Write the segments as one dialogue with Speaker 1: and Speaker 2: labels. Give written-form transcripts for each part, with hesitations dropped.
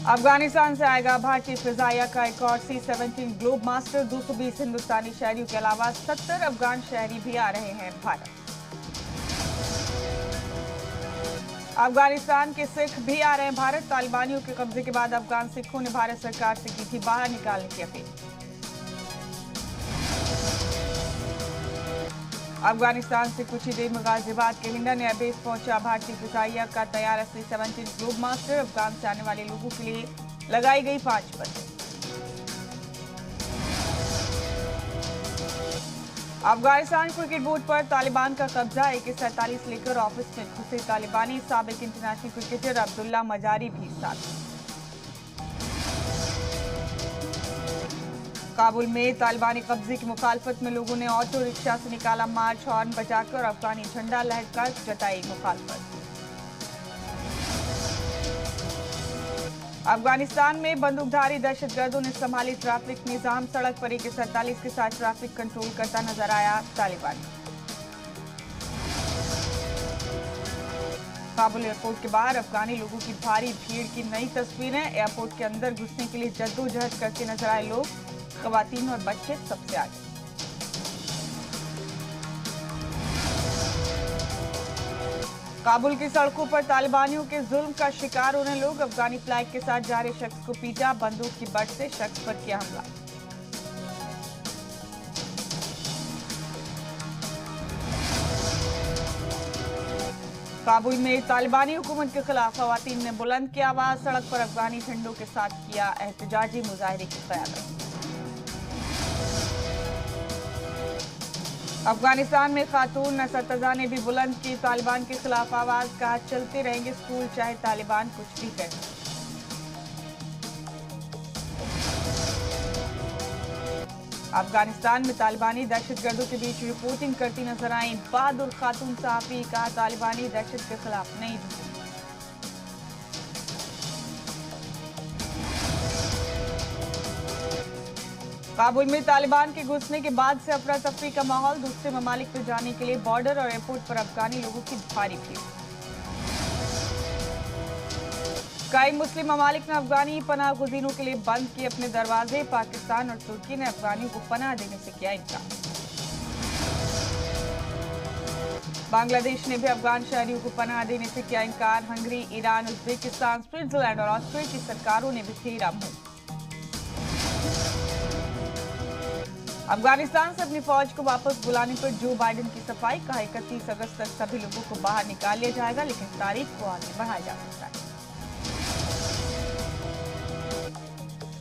Speaker 1: अफगानिस्तान से आएगा भारतीय फिजाइया का एक और C-17 ग्लोब मास्टर। 220 हिंदुस्तानी शहरियों के अलावा 70 अफगान शहरी भी आ रहे हैं भारत। अफगानिस्तान के सिख भी आ रहे हैं भारत। तालिबानियों के कब्जे के बाद अफगान सिखों ने भारत सरकार से की थी बाहर निकालने की अपील। अफगानिस्तान से कुछ ही देर में गाजियाबाद के हिंडन एयरबेस पहुंचा भारतीय फिजाइया का तैयार C-17 ग्लोब मास्टर। अफगान से आने वाले लोगों के लिए लगाई गई 5 बसें। अफगानिस्तान क्रिकेट बोर्ड पर तालिबान का कब्जा। AK-47 लेकर ऑफिस में घुसे तालिबानी। साबिक इंटरनेशनल क्रिकेटर अब्दुल्ला मजारी भी साथ। काबुल में तालिबानी कब्जे की मुखालफत में लोगों ने ऑटो रिक्शा से निकाला मार्च। हॉर्न बजाकर अफगानी झंडा लहराकर जताई मुखालफत। अफगानिस्तान में बंदूकधारी दहशतगर्दों ने संभाली ट्रैफिक निजाम। सड़क पर AK-47 के साथ ट्रैफिक कंट्रोल करता नजर आया तालिबानी। काबुल एयरपोर्ट के बाहर अफगानी लोगों की भारी भीड़ की नई तस्वीरें। एयरपोर्ट के अंदर घुसने के लिए जद्दोजहद करते नजर आए लोग। खवातीन और बच्चे सबसे आगे। काबुल की सड़कों पर तालिबानियों के जुल्म का शिकार होने लोग। अफगानी फ्लैग के साथ जा रहे शख्स को पीटा। बंदूक की बट से शख्स पर किया हमला। काबुल में तालिबानी हुकूमत के खिलाफ खवातीन ने बुलंद की आवाज। सड़क पर अफगानी झंडों के साथ किया एहतजाजी मुजाहरे की क़यादत। अफगानिस्तान में खातून असतज़ा ने भी बुलंद की तालिबान के खिलाफ आवाज। कहा चलते रहेंगे स्कूल चाहे तालिबान कुछ भी करे। अफगानिस्तान में तालिबानी दहशतगर्दों के बीच रिपोर्टिंग करती नजर आई बहादुर खातून सहाफी। कहा तालिबानी दहशत के खिलाफ नहीं झुकेंगे। काबुल में तालिबान के घुसने के बाद से अफरा तफरी का माहौल। दूसरे ममालिक में जाने के लिए बॉर्डर और एयरपोर्ट पर अफगानी लोगों की भारी भीड़। कई मुस्लिम ममालिक ने अफगानी पनाह गुज़ीरों के लिए बंद किए अपने दरवाजे। पाकिस्तान और तुर्की ने अफगानियों को पनाह देने से किया इनकार। बांग्लादेश ने भी अफगान शहरियों को पनाह देने से किया इनकार। हंगरी, ईरान, उज्बेकिस्तान, स्विट्जरलैंड और ऑस्ट्रिया की सरकारों ने भी फेरा मुंह। अफगानिस्तान से अपनी फौज को वापस बुलाने पर जो बाइडेन की सफाई। कहा 31 अगस्त तक सभी लोगों को बाहर निकाल लिया जाएगा, लेकिन तारीख को आगे बढ़ाया जा सकता है।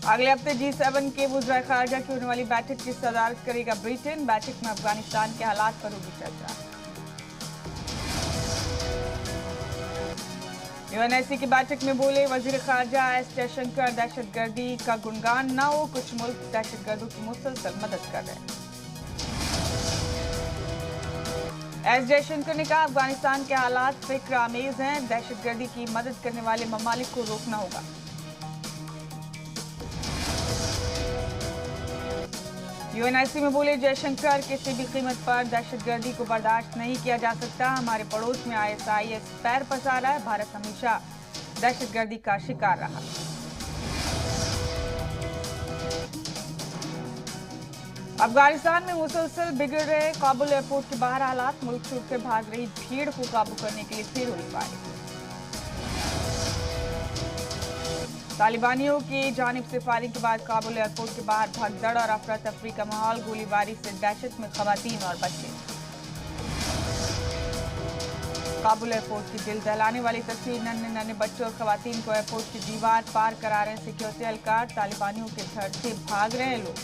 Speaker 1: अगले हफ्ते G7 के वज़ीर ख़ारजा की होने वाली बैठक की सदारत करेगा ब्रिटेन। बैठक में अफगानिस्तान के हालात पर होगी चर्चा। UNSC की बैठक में बोले वज़ीर ख़ारजा एस जयशंकर। दहशतगर्दी का गुणगान न हो, कुछ मुल्क दहशतगर्दों की मुसलसल मदद कर रहे हैं। एस जयशंकर ने कहा अफगानिस्तान के हालात फिक्र आमेज हैं। दहशतगर्दी की मदद करने वाले ममालिक को रोकना होगा। UNSC में बोले जयशंकर किसी भी कीमत पर दहशतगर्दी को बर्दाश्त नहीं किया जा सकता। हमारे पड़ोस में ISIS पैर पसार रहा है। भारत हमेशा दहशतगर्दी का शिकार रहा। अफगानिस्तान में मुसलसल बिगड़ रहे काबुल एयरपोर्ट के बाहर हालात। मुल्क छोड़कर भाग रही भीड़ को काबू करने के लिए फिर हुई फायरिंग। तालिबानियों की जानिब से फायरिंग के बाद काबुल एयरपोर्ट के बाहर भगदड़ और अफरा तफरी का माहौल। गोलीबारी से दहशत में खवातीन और बच्चे। काबुल एयरपोर्ट की दिल दहलाने वाली तस्वीर। नन्हे नन्हे बच्चों और खवातीन को एयरपोर्ट की दीवार पार करा रहे हैं सिक्योरिटी एहलकार। तालिबानियों के धड़ से भाग रहे हैं लोग।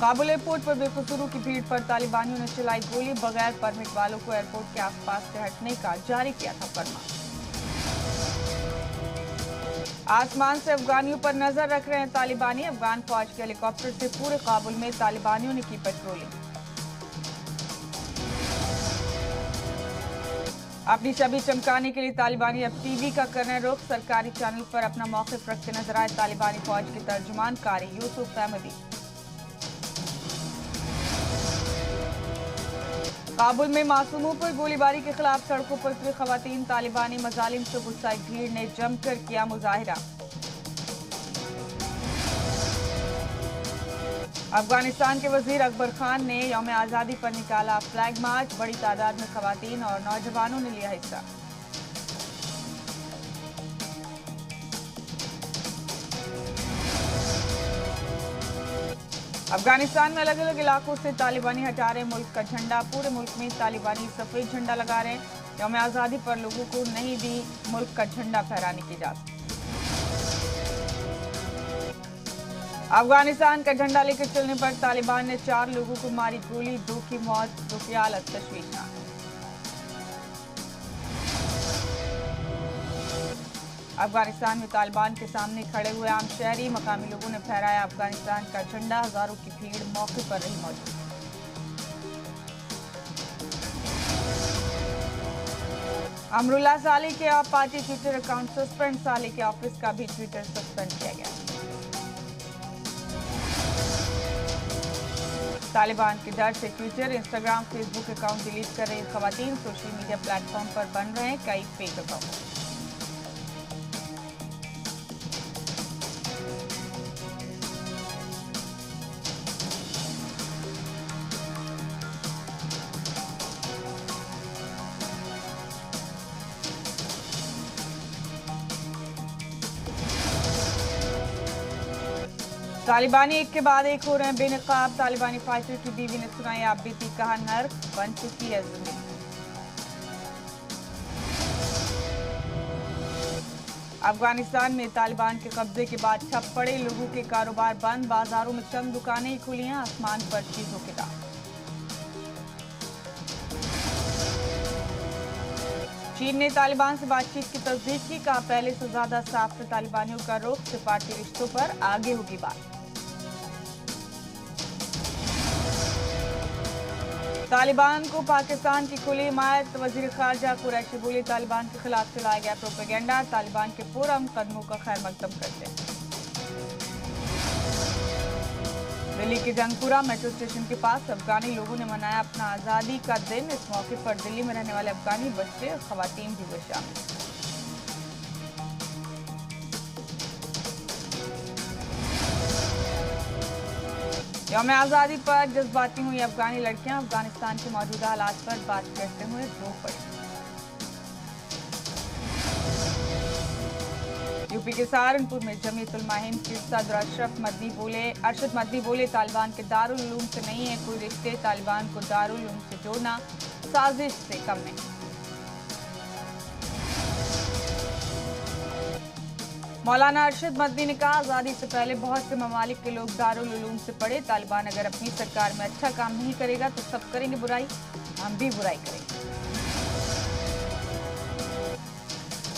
Speaker 1: काबुल एयरपोर्ट पर बेकसूरों की भीड़ पर तालिबानियों ने चलाई गोली। बगैर परमिट वालों को एयरपोर्ट के आसपास से हटने का जारी किया था फरमान। आसमान से अफगानियों पर नजर रख रहे हैं तालिबानी। अफगान फौज के हेलीकॉप्टर से पूरे काबुल में तालिबानियों ने की पेट्रोलिंग। अपनी छवि चमकाने के लिए तालिबानी अब टीवी का कर रहे हैं रुख। सरकारी चैनल पर अपना मौक़िफ़ रखते नजर आए तालिबानी फौज के तर्जुमान कारी यूसुफ अहमदी। काबुल में मासूमों पर गोलीबारी के खिलाफ सड़कों पर उतरी खवातीन, तालिबानी मजालिम से गुस्साई भीड़ ने जमकर किया मुजाहिरा। अफगानिस्तान के वजीर अकबर खान ने यौम आज़ादी पर निकाला फ्लैग मार्च, बड़ी तादाद में खवातीन और नौजवानों ने लिया हिस्सा। अफगानिस्तान में अलग अलग इलाकों से तालिबानी हटा रहे मुल्क का झंडा, पूरे मुल्क में तालिबानी सफेद झंडा लगा रहे हैं। यौम आज़ादी पर लोगों को नहीं दी मुल्क का झंडा फहराने की इजाजत। अफगानिस्तान का झंडा लेकर चलने पर तालिबान ने 4 लोगों को मारी गोली, 2 की मौत, 2 की हालत तशवीशनाक। अफगानिस्तान में तालिबान के सामने खड़े हुए आम शहरी, मकामी लोगों ने फहराया अफगानिस्तान का झंडा, हजारों की भीड़ मौके पर रही मौजूद। अमरुल्लाह साली के आप पार्टी ट्विटर अकाउंट सस्पेंड, साली के ऑफिस का भी ट्विटर सस्पेंड किया गया। तालिबान के डर से Twitter, Instagram, Facebook account delete कर रही खवातीन, सोशल मीडिया प्लेटफॉर्म पर बन रहे हैं कई फेक अकाउंट। तालिबानी एक के बाद एक हो रहे हैं बेनकाब, तालिबानी फाइटर की बीवी ने सुनाई आप बीती, कहा नर्क बन चुकी है जिंदगी। अफगानिस्तान में तालिबान के कब्जे के बाद ठप पड़े, लोगों के कारोबार बंद, बाजारों में चंद दुकानें ही खुली हैं, आसमान पर चीजों के दाम। चीन ने तालिबान से बातचीत की तस्दीक की, कहा पहले से ज्यादा साफ है तालिबानियों का रुख, सिफारती रिश्तों पर आगे होगी बात। तालिबान को पाकिस्तान की खुली हिमायत, वजीर खारजा कुरैशी बोले तालिबान के खिलाफ चलाया गया प्रोपेगेंडा, तालिबान के पुरअमन कदमों का खैर मकदम करते हैं। दिल्ली के जंगपुरा मेट्रो स्टेशन के पास अफगानी लोगों ने मनाया अपना आज़ादी का दिन, इस मौके पर दिल्ली में रहने वाले अफगानी बच्चे और खवातीन भी हुए शामिल। यौम आज़ादी पर जज्बाती हुई अफगानी लड़कियां, अफगानिस्तान के मौजूदा हालात पर बात करते हुए रो पड़ी। यूपी के सहारनपुर में जमीयत उलमा हिंद के सदर अरशद मदनी बोले तालिबान के दारुल उलूम से नहीं है कोई रिश्ते, तालिबान को दारुल उलूम से जोड़ना साजिश से कम नहीं। मौलाना अरशद मदनी ने कहा आज़ादी से पहले बहुत से ममालिक के लोग दारुल उलूम से पढ़े, तालिबान अगर अपनी सरकार में अच्छा काम नहीं करेगा तो सब करेंगे बुराई, हम भी बुराई करेंगे।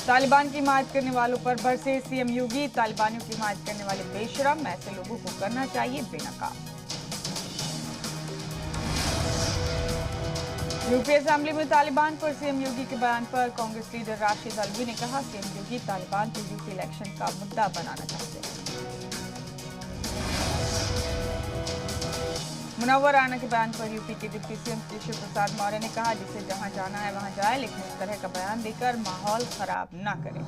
Speaker 1: तालिबान की हिमायत करने वालों पर बरसे सीएम योगी, तालिबानियों की हिमायत करने वाले बेशरम, ऐसे लोगों को करना चाहिए बेनकाब। यूपी असेंबली में तालिबान पर सीएम योगी के बयान पर कांग्रेस लीडर राशिद अलवी ने कहा सीएम योगी तालिबान को यूपी इलेक्शन का मुद्दा बनाना चाहते हैं। मुनव्वर राना के बयान पर यूपी के डिप्टी सीएम केशव प्रसाद मौर्य ने कहा जिसे जहां जाना है वहां जाए, लेकिन इस तरह का बयान देकर माहौल खराब न करें।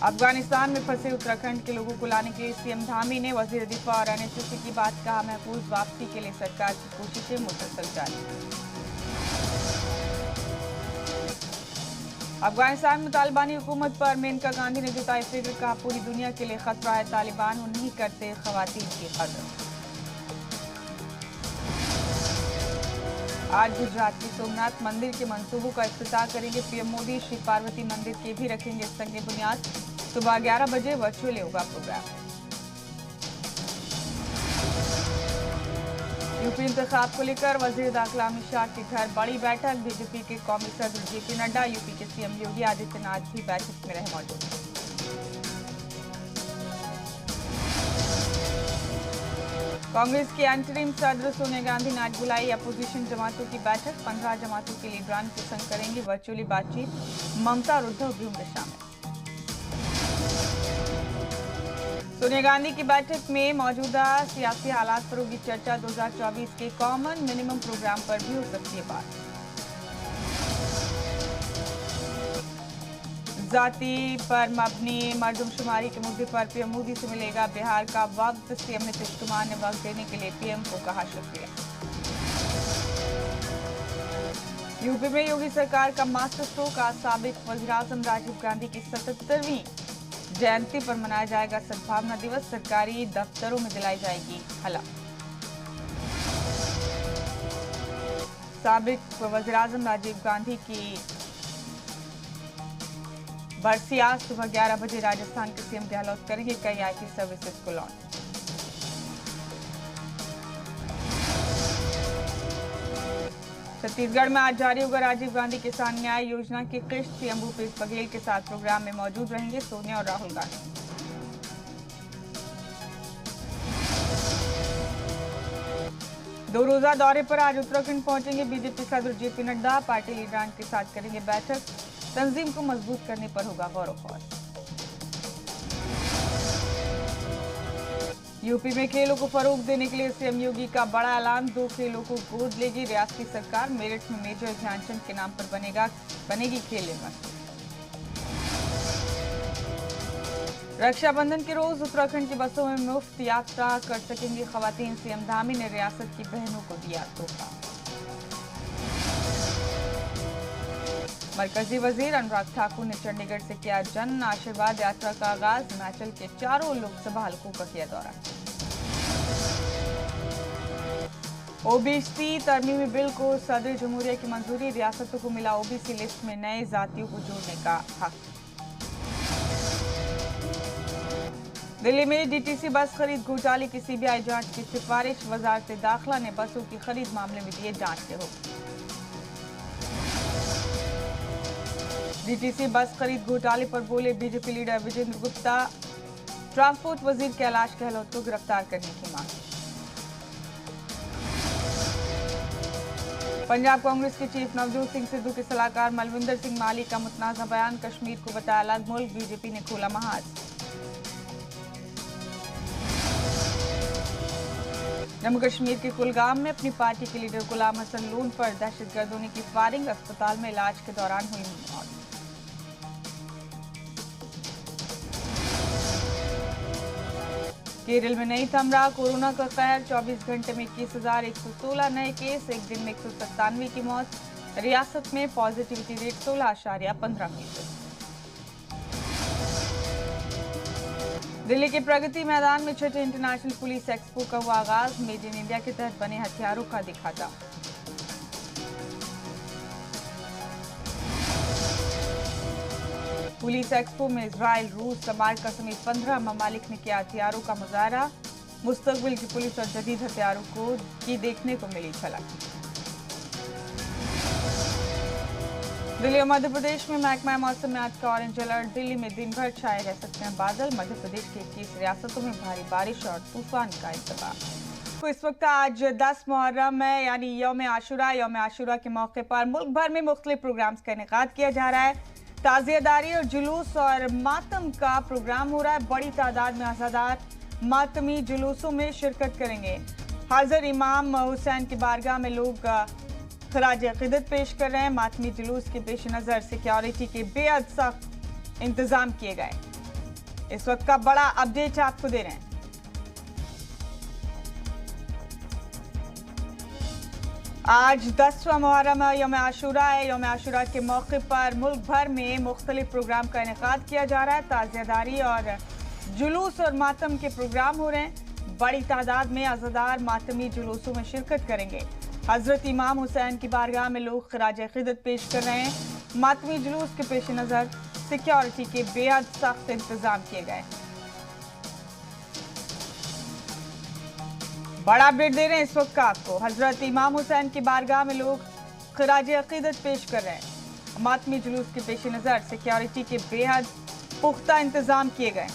Speaker 1: अफगानिस्तान में फंसे उत्तराखंड के लोगों को लाने के लिए सीएम धामी ने वजीर दिफा और एनएचएससी की बात, कहा महफूज वापसी के लिए सरकार की कोशिशें मुसलसल जारी। अफगानिस्तान में तालिबानी हुकूमत पर मेनका गांधी ने जताई फिक्र, कहा पूरी दुनिया के लिए खतरा है, तालिबान वो नहीं करते खवातीन की कदर। आज गुजरात के सोमनाथ मंदिर के मंसूबों का इफ्तिताह करेंगे पीएम मोदी, श्री पार्वती मंदिर के भी रखेंगे संग बुनियाद, सुबह 11 बजे वर्चुअली होगा प्रोग्राम। यूपी इंतखाब को लेकर वजीर दाखिला अमित शाह के घर बड़ी बैठक, बीजेपी के कौमी सदर जेपी नड्डा, यूपी के सीएम योगी आदित्यनाथ भी बैठक में रहे मौजूद। कांग्रेस की एंटरिम सदर सोनिया गांधी ने आज बुलाई अपोजिशन जमातों की बैठक, 15 जमातों के लीडरान के संग करेंगे वर्चुअली बातचीत, ममता और उद्धव भी होंगे शामिल। सोनिया गांधी की बैठक में मौजूदा सियासी हालात पर होगी चर्चा। 2024 के कॉमन मिनिमम प्रोग्राम पर भी हो सकती है बात। जाति पर मबनी मर्दमशुमारी के मुद्दे पर पीएम मोदी से मिलेगा बिहार का वक्त। सीएम नीतीश कुमार ने वक्त देने के लिए पीएम को कहा शुक्रिया। यूपी में योगी सरकार का मास्टर स्ट्रोक। आज साबिक वज़ीर-ए-आज़म राजीव गांधी की 77वीं जयंती पर मनाया जाएगा सद्भावना दिवस। सरकारी दफ्तरों में दिलाई जाएगी हला। साबिक वज़ीर-ए-आज़म राजीव गांधी की बरसी आज सुबह 11 बजे राजस्थान के सीएम गहलोत करेंगे कई आईटी सर्विसेज को लॉन्च। छत्तीसगढ़ में आज जारी होगा राजीव गांधी किसान न्याय योजना की किश्त। सीएम भूपेश बघेल के साथ प्रोग्राम में मौजूद रहेंगे सोनिया और राहुल गांधी। दो रोजा दौरे पर आज उत्तराखंड पहुंचेंगे बीजेपी सदर जेपी नड्डा। पार्टी लीडरान के साथ करेंगे बैठक। तंजीम को मजबूत करने पर होगा गौर व फौज। यूपी में खेलों को फरोग देने के लिए सीएम योगी का बड़ा ऐलान। 2 खेलों को गोद लेगी रियासती सरकार। मेरठ में मेजर ध्यानचंद के नाम पर बनेगी खेल यूनिवर्सिटी। रक्षाबंधन के रोज उत्तराखंड की बसों में मुफ्त यात्रा कर सकेंगी खवातीन। सीएम धामी ने रियासत की बहनों को दिया तोहफा। मरकजी वजीर अनुराग ठाकुर ने चंडीगढ़ से किया जन आशीर्वाद यात्रा का आगाज। हिमाचल के 4 लोकसभा हलकों का किया दौरा। ओबीसी तरमीमी बिल को सदर जमहूरिया की मंजूरी। रियासतों को मिला ओबीसी लिस्ट में नए जातियों को जोड़ने का हक। दिल्ली में डीटीसी बस खरीद घोटाले की सीबीआई जांच की सिफारिश। वजारत दाखिला ने बसों की खरीद मामले में दिए जांच के हुक्म। डीटीसी बस खरीद घोटाले पर बोले BJP leader Vijender Gupta. Transport वजीर कैलाश गहलोत को गिरफ्तार करने की मांग। पंजाब कांग्रेस के चीफ नवजोत सिंह सिद्धू के सलाहकार मलविंदर सिंह माली का मुतनाज़ा बयान। कश्मीर को बताया अलग मुल्क। बीजेपी ने खोला महाज। जम्मू कश्मीर के कुलगाम में अपनी पार्टी के लीडर गुलाम हसन लोन पर दहशतगर्दों ने की फायरिंग। अस्पताल में इलाज के दौरान हुई मौत। केरल में नहीं थम रहा कोरोना का कहर। 24 घंटे में 21,116 नए केस। एक दिन में 197 की मौत। रियासत में पॉजिटिविटी रेट 16.15%। दिल्ली के प्रगति मैदान में छठे इंटरनेशनल पुलिस एक्सपो का हुआ आगाज। मेड इन इंडिया के तहत बने हथियारों का दिखाता। पुलिस एक्सपो में इजराइल, रूस, अमेरिका समेत 15 ममालिक ने किया हथियारों का मुजाहरा। मुस्तकबिल की पुलिस और जदीद हथियारों की देखने को मिली झलक। दिल्ली और मध्य प्रदेश में महकमा मौसम में आज का ऑरेंज अलर्ट। दिल्ली में दिन भर छाए रह सकते हैं बादल। मध्य प्रदेश के 21 रियासतों में भारी बारिश और तूफान का इंतबाह। तो इस वक्त आज 10 मुहर्रम है यानी यौम आशुरा। यौम आशुरा के मौके पर मुल्क भर में मुख्तलिफ प्रोग्राम्स का इनेकाद किया जा रहा है। ताज़ियेदारी और जुलूस और मातम का प्रोग्राम हो रहा है। बड़ी तादाद में अज़ादार मातमी जुलूसों में शिरकत करेंगे। हाजिर इमाम हुसैन की बारगाह में लोग खराज अक़ीदत पेश कर रहे हैं। मातमी जुलूस के पेश नज़र सिक्योरिटी के बेहद सख्त इंतजाम किए गए। इस वक्त का बड़ा अपडेट आपको दे रहे हैं। आज 10वां मुहर्रम है, यौम आशुरा है। यौम आशुरा के मौके पर मुल्क भर में मुख्तलिफ प्रोग्राम का इनेकाद किया जा रहा है। ताज़ियेदारी और जुलूस और मातम के प्रोग्राम हो रहे हैं। बड़ी तादाद में अज़ादार मातमी जुलूसों में शिरकत करेंगे। हजरत इमाम हुसैन की बारगाह में लोग खराज अक़ीदत पेश कर रहे हैं। मातमी जुलूस के पेश नज़र सिक्योरिटी के बेहद सख्त इंतजाम किए गए। बड़ा अपडेट दे रहे हैं इस वक्त का आपको। हजरत इमाम हुसैन की बारगाह में लोग खराज अक़ीदत पेश कर रहे हैं। मातमी जुलूस के पेश नज़र सिक्योरिटी के बेहद पुख्ता इंतजाम किए गए।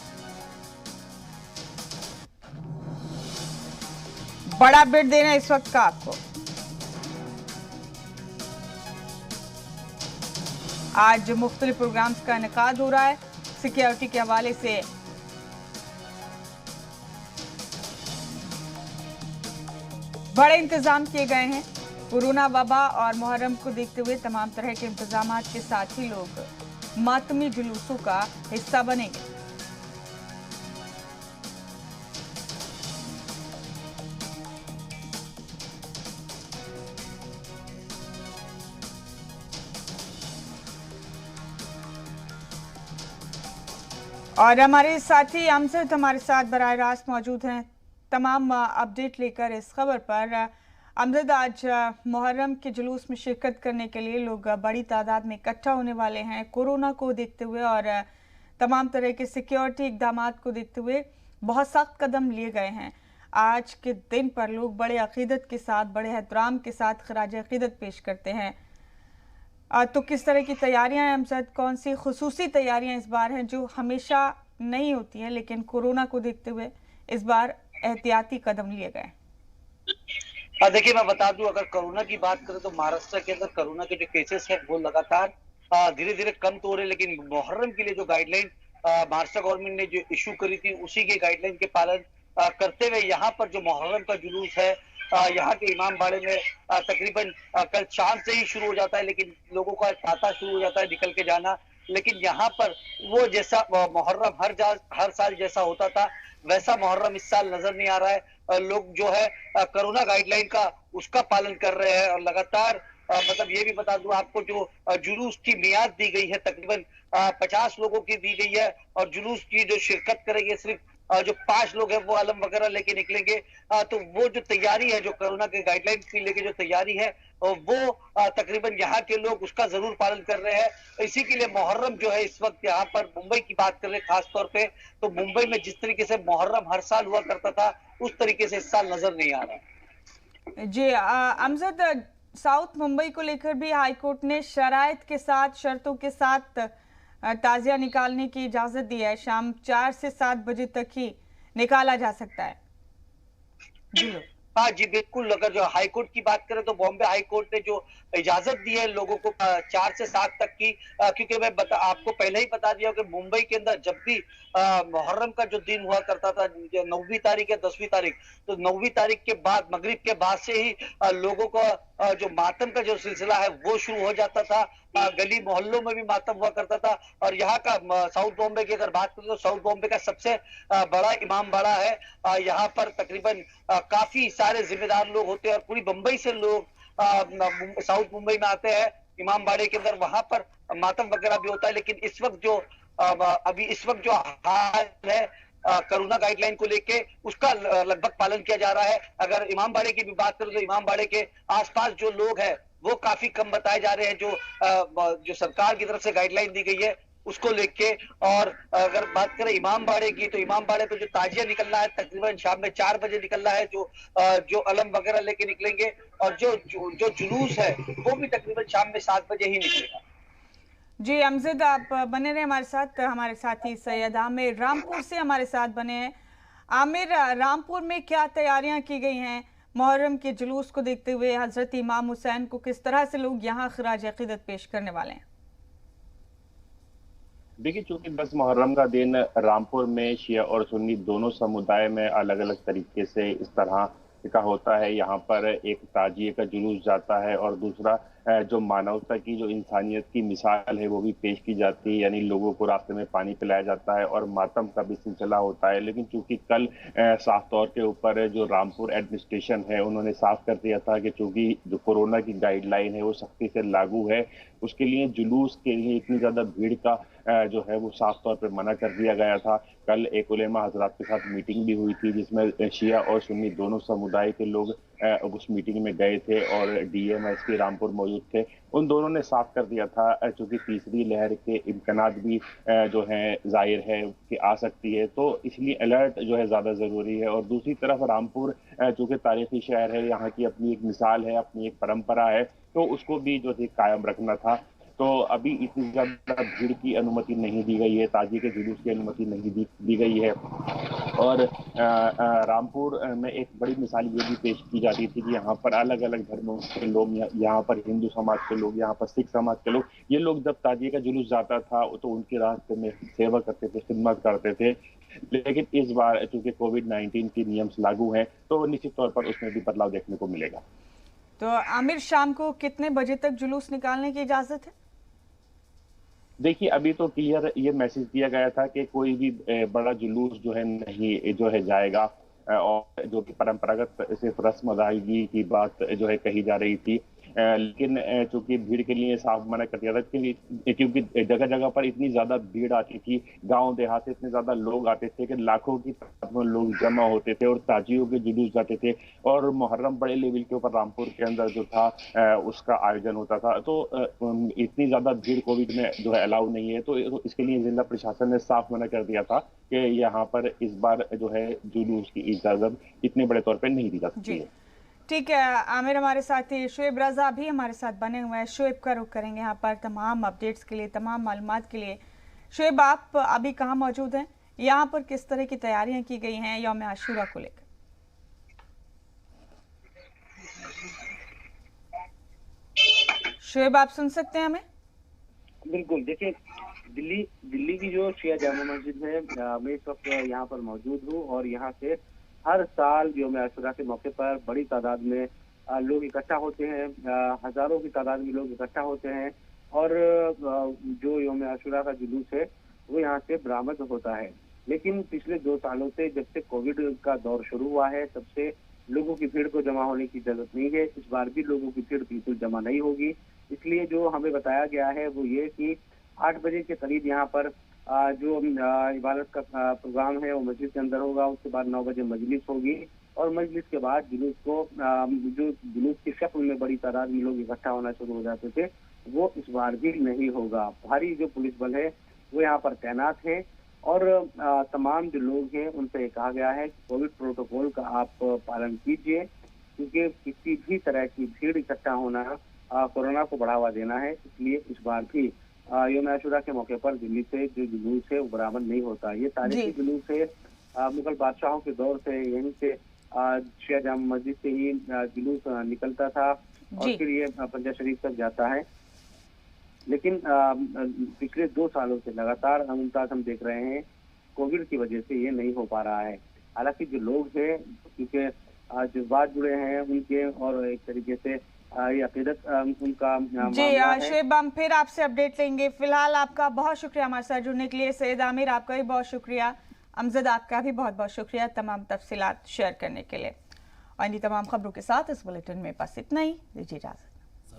Speaker 1: बड़ा अपडेट दे रहे हैं इस वक्त का आपको। आज मुख्तलिफ प्रोग्राम्स का इनेकाद हो रहा है। सिक्योरिटी के हवाले से बड़े इंतजाम किए गए हैं। कोरोना वबा और मुहर्रम को देखते हुए तमाम तरह के इंतजामात के साथ ही लोग मातमी जुलूसों का हिस्सा बनेंगे। और हमारे साथी अमजद हमारे साथ बराह रास्त मौजूद हैं तमाम अपडेट लेकर इस खबर पर। अमजद, आज मुहर्रम के जुलूस में शिरकत करने के लिए लोग बड़ी तादाद में इकट्ठा होने वाले हैं। कोरोना को देखते हुए और तमाम तरह के सिक्योरिटी इकदाम को देखते हुए बहुत सख्त कदम लिए गए हैं। आज के दिन पर लोग बड़े अकीदत के साथ, बड़े एहतराम के साथ खराज अकीदत पेश करते हैं। तो किस तरह की तैयारियां हैं अमजद? कौन सी खुसूसी तैयारियां इस बार हैं जो हमेशा नहीं होती हैं, लेकिन कोरोना को देखते हुए इस बार एहतियाती कदम लिए गए?
Speaker 2: देखिए, मैं बता दूं, अगर कोरोना की बात करें तो महाराष्ट्र के अंदर कोरोना के जो केसेस है वो लगातार धीरे धीरे कम तो हो रहे, लेकिन मुहर्रम के लिए जो गाइडलाइन महाराष्ट्र गवर्नमेंट ने जो इशू करी थी उसी के गाइडलाइन के पालन करते हुए यहाँ पर जो मुहर्रम का जुलूस है यहाँ के इमाम बाड़े में तकरीबन कल शाम से ही शुरू हो जाता है, लेकिन लोगों का तांता शुरू हो जाता है निकल के जाना। लेकिन यहाँ पर वो जैसा मुहर्रम हर साल जैसा होता था वैसा मुहर्रम इस साल नजर नहीं आ रहा है। लोग जो है कोरोना गाइडलाइन का उसका पालन कर रहे हैं और लगातार मतलब ये भी बता दूं आपको, जो जुलूस की मियाद दी गई है तकरीबन 50 लोगों की दी गई है और जुलूस की जो शिरकत करेंगे सिर्फ जो 5 लोग हैं वो अलम वगैरह लेके निकलेंगे। तो वो जो तैयारी है, जो कोरोना के गाइडलाइन की लेके जो तैयारी है वो तकरीबन यहाँ के लोग उसका जरूर पालन कर रहे हैं। इसी के लिए मुहर्रम जो है इस वक्त यहाँ पर मुंबई की बात करें खास तौर पे, तो मुंबई में जिस तरीके से मुहर्रम हर साल हुआ करता था उस तरीके से इस साल नजर नहीं आ रहा।
Speaker 1: जी अमजद, साउथ मुंबई को लेकर भी हाईकोर्ट ने शराइत के साथ, शर्तों के साथ ताजिया निकालने की इजाजत दी है। शाम 4 से 7 बजे तक ही निकाला जा सकता है। जी
Speaker 2: हाँ जी बिल्कुल, अगर जो हाईकोर्ट की बात करें तो बॉम्बे हाईकोर्ट ने जो इजाजत दी है लोगों को 4 से 7 तक की, क्योंकि मैं आपको पहले ही बता दिया कि मुंबई के अंदर जब भी मुहर्रम का जो दिन हुआ करता था 9वीं तारीख या 10वीं तारीख, तो 9वीं तारीख के बाद मगरिब के बाद से ही लोगों का जो मातम का जो सिलसिला है वो शुरू हो जाता था। गली मोहल्लों में भी मातम हुआ करता था। और यहाँ का साउथ बॉम्बे की अगर बात करें तो साउथ बॉम्बे का सबसे बड़ा इमाम बाड़ा है। यहाँ पर तकरीबन काफी सारे जिम्मेदार लोग होते हैं और पूरी मुंबई से लोग साउथ मुंबई में आते हैं इमाम बाड़े के अंदर, वहां पर मातम वगैरह भी होता है। लेकिन इस वक्त जो अभी इस वक्त जो हाल है कोरोना गाइडलाइन को लेके उसका लगभग पालन किया जा रहा है। अगर इमाम बाड़े की भी बात करें तो इमाम बाड़े के आसपास जो लोग हैं वो काफी कम बताए जा रहे हैं, जो सरकार की तरफ से गाइडलाइन दी गई है उसको लेके। और अगर बात करें इमाम बाड़े की, तो इमाम बाड़े पे जो ताजिया निकलना है तकरीबन शाम में 4 बजे निकलना है, जो अलम वगैरह लेके निकलेंगे। और जो जुलूस है वो भी तकरीबन शाम में 7 बजे ही निकलेगा।
Speaker 1: जी अमजद, आप बने रहे हमारे साथ। हमारे साथी सैयद आमिर रामपुर से हमारे साथ बने हैं। आमिर, रामपुर में क्या तैयारियां की गई हैं मुहर्रम के जुलूस को देखते हुए? हजरत इमाम हुसैन को किस तरह से लोग यहाँ खराज अकीदत पेश करने वाले हैं?
Speaker 3: देखिए, चूंकि 10 मुहर्रम का दिन रामपुर में शिया और सुन्नी दोनों समुदाय में अलग अलग तरीके से इस तरह का होता है। यहाँ पर एक ताजिए का जुलूस जाता है और दूसरा जो मानवता की, जो इंसानियत की मिसाल है वो भी पेश की जाती है, यानी लोगों को रास्ते में पानी पिलाया जाता है और मातम का भी सिलसिला होता है। लेकिन चूंकि कल साफ तौर के ऊपर जो रामपुर एडमिनिस्ट्रेशन है उन्होंने साफ कर दिया था कि चूंकि जो कोरोना की गाइडलाइन है वो सख्ती से लागू है, उसके लिए जुलूस के लिए इतनी ज़्यादा भीड़ का जो है वो साफ तौर पर मना कर दिया गया था। कल एक उलेमा हजरात के साथ मीटिंग भी हुई थी जिसमें शिया और सुन्नी दोनों समुदाय के लोग उस मीटिंग में गए थे और डीएम एसपी रामपुर मौजूद थे। उन दोनों ने साफ कर दिया था चूंकि तीसरी लहर के इम्कानात भी जो है जाहिर है कि आ सकती है, तो इसलिए अलर्ट जो है ज़्यादा ज़रूरी है। और दूसरी तरफ रामपुर चूंकि तारीखी शहर है, यहाँ की अपनी एक मिसाल है, अपनी एक परंपरा है, तो उसको भी जो है कायम रखना था। तो अभी इतनी ज़्यादा भीड़ की अनुमति नहीं दी गई है, ताजिए के जुलूस की अनुमति नहीं दी गई है। और रामपुर में एक बड़ी मिसाल ये भी पेश की जाती थी कि यहाँ पर अलग अलग धर्मों के लोग, यहाँ पर हिंदू समाज के लोग, यहाँ पर सिख समाज के लोग, ये लोग जब ताजिए का जुलूस जाता था तो उनके रास्ते में सेवा करते थे, खिदमत करते थे। लेकिन इस बार चूंकि कोविड-19 के नियम लागू हैं तो निश्चित तौर पर उसमें भी बदलाव देखने को मिलेगा।
Speaker 1: तो आमिर, शाम को कितने बजे तक जुलूस निकालने की इजाजत है?
Speaker 3: देखिए, अभी तो क्लियर ये मैसेज दिया गया था कि कोई भी बड़ा जुलूस जो है नहीं जो है जाएगा, और जो कि परंपरागत सिर्फ रस्म अदायगी की बात जो है कही जा रही थी। लेकिन चूंकि भीड़ के लिए साफ मना कर दिया था, क्योंकि जगह जगह पर इतनी ज्यादा भीड़ आती थी, गांव देहात से इतने ज्यादा लोग आते थे कि लाखों की तादाद में लोग जमा होते थे और ताजियों के जुलूस जाते थे, और मुहर्रम बड़े लेवल के ऊपर रामपुर के अंदर जो था उसका आयोजन होता था। तो इतनी ज्यादा भीड़ कोविड में जो है अलाउ नहीं है, तो इसके लिए जिला प्रशासन ने साफ मना कर दिया था कि यहाँ पर इस बार जो है जुलूस की इजाजत इतने बड़े तौर पर नहीं दी जा सकती है।
Speaker 1: ठीक है आमिर, हमारे साथ ही शुएब रजा भी हमारे साथ बने हुए हैं। शुएब का रुख करेंगे यहाँ पर तमाम अपडेट्स के लिए, तमाम मालूमात के लिए। शुएब, आप अभी कहाँ मौजूद हैं? यहाँ पर किस तरह की तैयारियां की गई हैं यौम आशूरा को लेकर? शुएब, आप सुन सकते हैं हमें?
Speaker 4: बिल्कुल, देखिए दिल्ली की जो शिया जामा मस्जिद है, मैं इस वक्त यहाँ पर मौजूद हूँ और यहाँ से हर साल यौम आशूरा के मौके पर बड़ी तादाद में लोग इकट्ठा होते हैं, हजारों की तादाद में लोग इकट्ठा होते हैं और जो यौम आशूरा का जुलूस है वो यहाँ से बरामद होता है। लेकिन पिछले 2 सालों से जब से कोविड का दौर शुरू हुआ है तब से लोगों की भीड़ को जमा होने की जरूरत नहीं है। इस बार भी लोगों की भीड़ बिल्कुल जमा नहीं होगी। इसलिए जो हमें बताया गया है वो ये कि 8 बजे के करीब यहाँ पर जो इबादत का प्रोग्राम है वो मस्जिद के अंदर होगा। उसके बाद 9 बजे मजलिस होगी और मजलिस के बाद जुलूस को जो जुलूस की शक्ल में बड़ी तादाद में लोग इकट्ठा होना शुरू हो जाते थे वो इस बार भी नहीं होगा। भारी जो पुलिस बल है वो यहाँ पर तैनात है और तमाम जो लोग हैं उनसे कहा गया है कि कोविड प्रोटोकॉल का आप पालन कीजिए, क्योंकि किसी भी तरह की भीड़ इकट्ठा होना कोरोना को बढ़ावा देना है। इसलिए इस बार भी यौम आशूरा के मौके पर दिल्ली से जो जुलूस है वो बरामद नहीं होता। ये तारीखी जुलूस है, मुगल बादशाहों के दौर से यहीं से शिया जामा मस्जिद से ही जुलूस निकलता था और फिर ये पंजा शरीफ तक जाता है। लेकिन पिछले 2 सालों से लगातार हम देख रहे हैं कोविड की वजह से ये नहीं हो पा रहा है। हालांकि जो लोग हैं क्योंकि जज्बात जुड़े हैं उनके और एक तरीके से ये अकीदत उनका
Speaker 1: जी। शुएब, हम फिर आपसे अपडेट लेंगे। फिलहाल आपका बहुत शुक्रिया हमारे साथ जुड़ने के लिए। सैयद आमिर, आपका भी बहुत शुक्रिया। अमजद, आपका भी बहुत बहुत शुक्रिया तमाम तफसीलात शेयर करने के लिए। और इन तमाम खबरों के साथ इस बुलेटिन में बस इतना ही। दीजिए इजाजत।